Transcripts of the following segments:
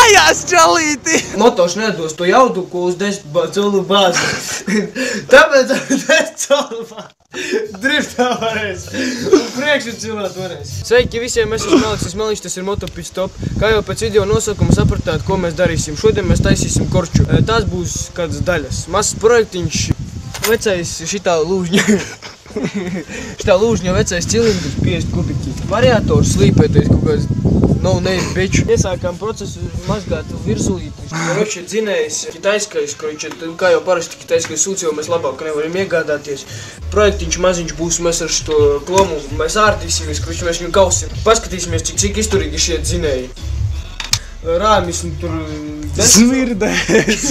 Mājās, čalīti! Motoš nedos to jaudu, ko uz 10 colu bāzi. Tāpēc 10 colu bāzi. Driftā varēs. Un priekšu cilāt varēs. Sveiki visiem, mēs esam Aleksis Meliņš, tas ir Motopitstop. Kā jau pēc video nosaukuma sapratāt, ko mēs darīsim. Šodien mēs taisīsim korču. Tās būs kādas daļas. Mazs projektiņš, vecais šitā lūžņa. Šitā lūžņa vecais cilindrs, 50 kubiki. Variators slīpētais kaut kāds. No name, bitch. Iesākām procesu mazgāt virsulīti. Koroči dzinējs kitaiskais, kā jau parasti kitaiskais sūds, jo mēs labāk nevaram iegādāties. Projektiņš maziņš būs, mēs ar šito klomu, mēs ārtīsimies, koroči mēs viņu kausim. Paskatīsimies, cik izturīgi šie dzinēji. Rāmis un tur... Smirdēs!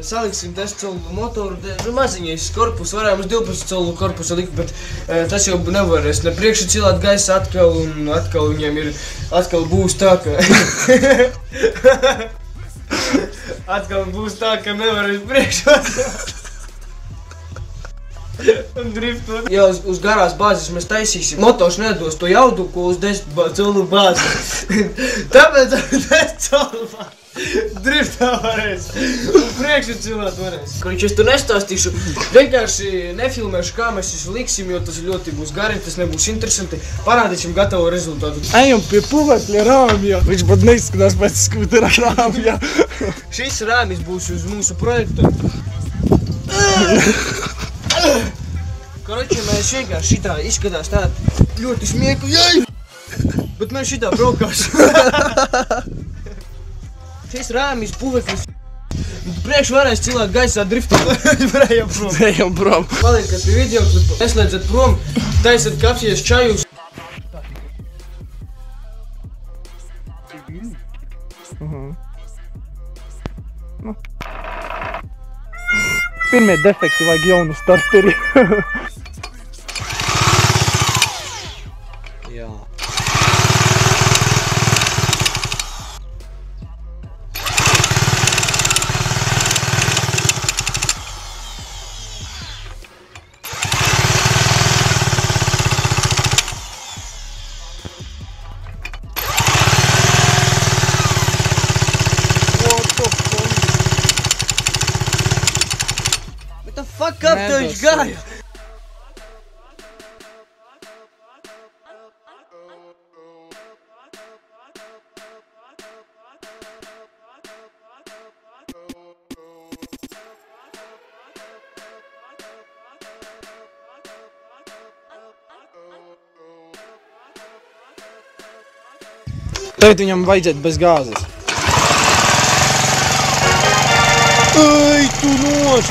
Saliksim 10 colu motoru, maziņais korpus, varējām uz 12 colu korpusu likt, bet tas jau nevarēs ne priekšu cilāt gaisa atkal, un atkal viņiem ir, atkal būs tā, ka... Atkal būs tā, ka nevarēs priekšu atkal. Un driftot. Jā, uz garās bāzes mēs taisīsim. Motoš nedos to jaudu, ko uz 10 colu bāzi. Tāpēc 10 colu bāzi. Driftā varēs. Un priekšu cilāt varēs. Koriņš, es tu nestāstīšu, vienkārši nefilmēšu, kā mēs visu liksim, jo tas ļoti būs gari, tas nebūs interesanti. Parādīsim gatavu rezultātu. Ejam pie puvekļa rāmja. Viņš pat neizskatās pēc skūtera rāmja. Šis rāmis būs uz mūsu projektu. Koroči, mēs vienkārši šitā izskatās tāda ļoti smieklīgi. Bet mēs šitā braukās. Šis rāmis, puveklis. Priekš varēs cilāt gaisā driftot. Varējām prom. Ejam prom. Paliekat pie video klipa. Neslēdzat prom, taisat kapsies čajus. Pirmie defekti vajag jaunu starteri. Jā. Fuck up, tev viņš gāja! Tagad viņam vajadzētu bez gāzes. Ej, tu noš!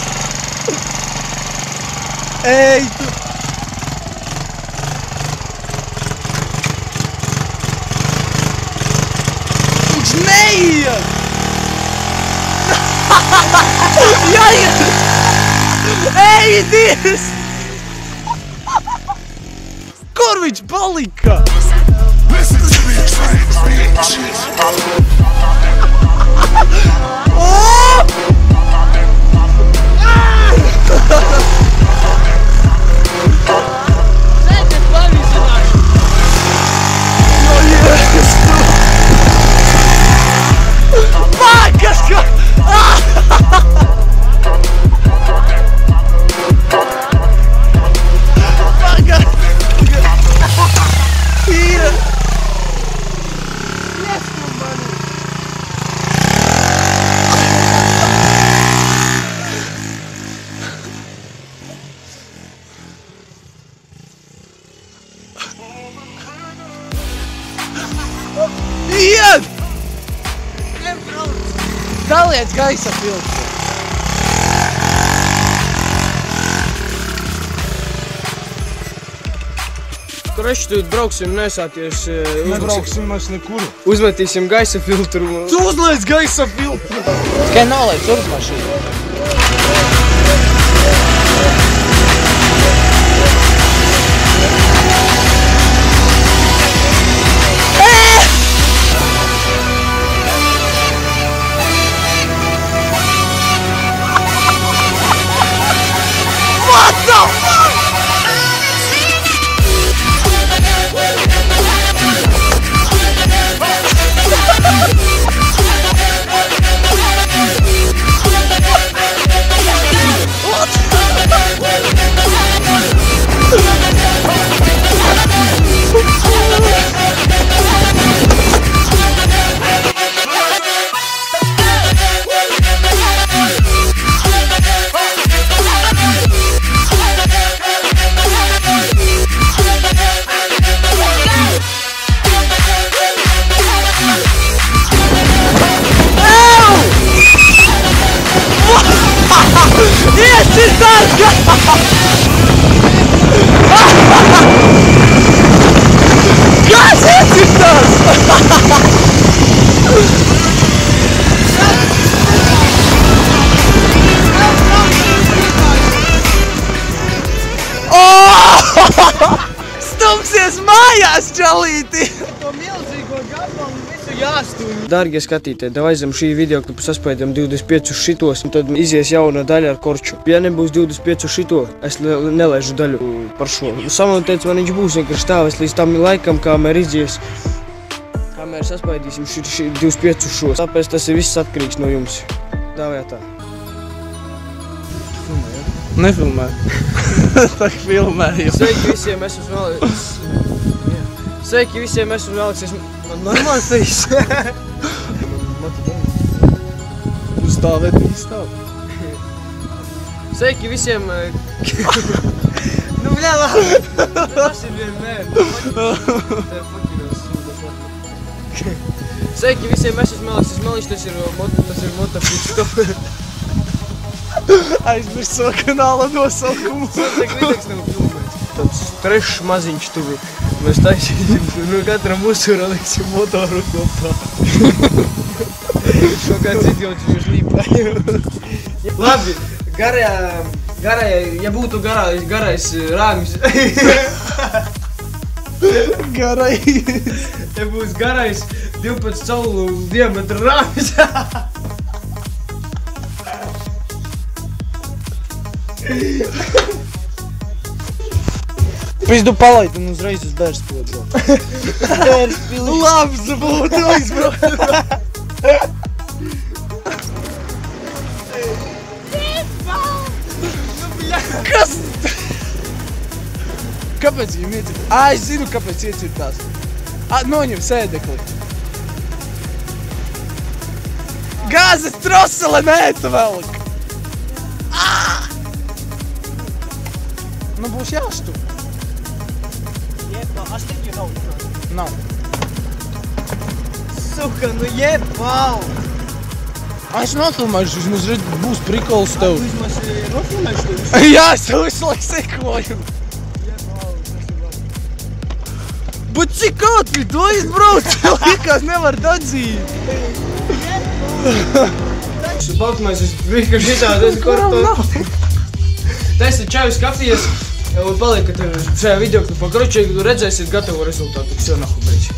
Ej, tu! Viņš neiet! Jāiet! Ej, Dievs! Kur viņš palika? Iet! Daliec gaisa filtru. Koroči, tu brauksim, nesāties. Nebrauksim mēs nekur. Uzmetīsim gaisa filtru. Tu uzliec gaisa filtru! Tikai nolaic uz mašīnu. What the fuck? čalīti! To milzīgo gabalu visu jāstūmi. Dārgie skatītāji, davai zem šī video klipa saspaidam 25 šitos, un tad izies jauna daļa ar korču. Ja nebūs 25 šito, es nelaižu daļu par šo. Samon teica, man viņš būs vienkārši stāvēs līdz tam laikam, kamēr izies. Kamēr saspaidīsim 25 šos. Tāpēc tas ir viss atkarīgs no jums. Davai tā. Nefilmē. Tā filmēju. Sveiki visiem, es esmu Aleks. Sveiki visiem, es esmu Aleks. Man normāli face. Tu stāvēt, viņi stāv. Sveiki visiem. Nu, bļā, labi. Tas ir vienmēr. Sveiki visiem, es esmu Aleks. Maliņš, tas ir motofits. Aizmirst savu kanāla nosaukumu. Sātek videks nav filmēts. Tāds trešs maziņš tuvi. Mēs taisīsim, no katram uzsura liksim motoru kopā. Šo kāds idiots viņš līpē. Labi, ja būtu garais rāmis. Ja būs garais 12 colu diametra rāmis. Pizdu palaid un uzreiz uz Bērspili, bro. Bērspili. Labi, zabūtu aizbraukt. Kas? Kāpēc viņam iecirtās? Es zinu, kāpēc iecirtās. Noņem sēdekli. Gāzes trosele mētu velk. Nu būs jāstu. Jebā, astiņu nav. Nav. Suka, nu jebā! Es nofilmēšu, vismaz būs prikols tev. Tu vismaz nofilmēšu tev? Jā, es tev visu laiku sekoju. Bet cik ātri to izbrauc? Likās nevar atzīt. Baltumais, es brīkam šitādi, es korto. Tas ir čavis kafijas. Un paliek, ka tev šajā video klipā, kroči, redzēsiet gatavu rezultātu, kas jau nahu beidz.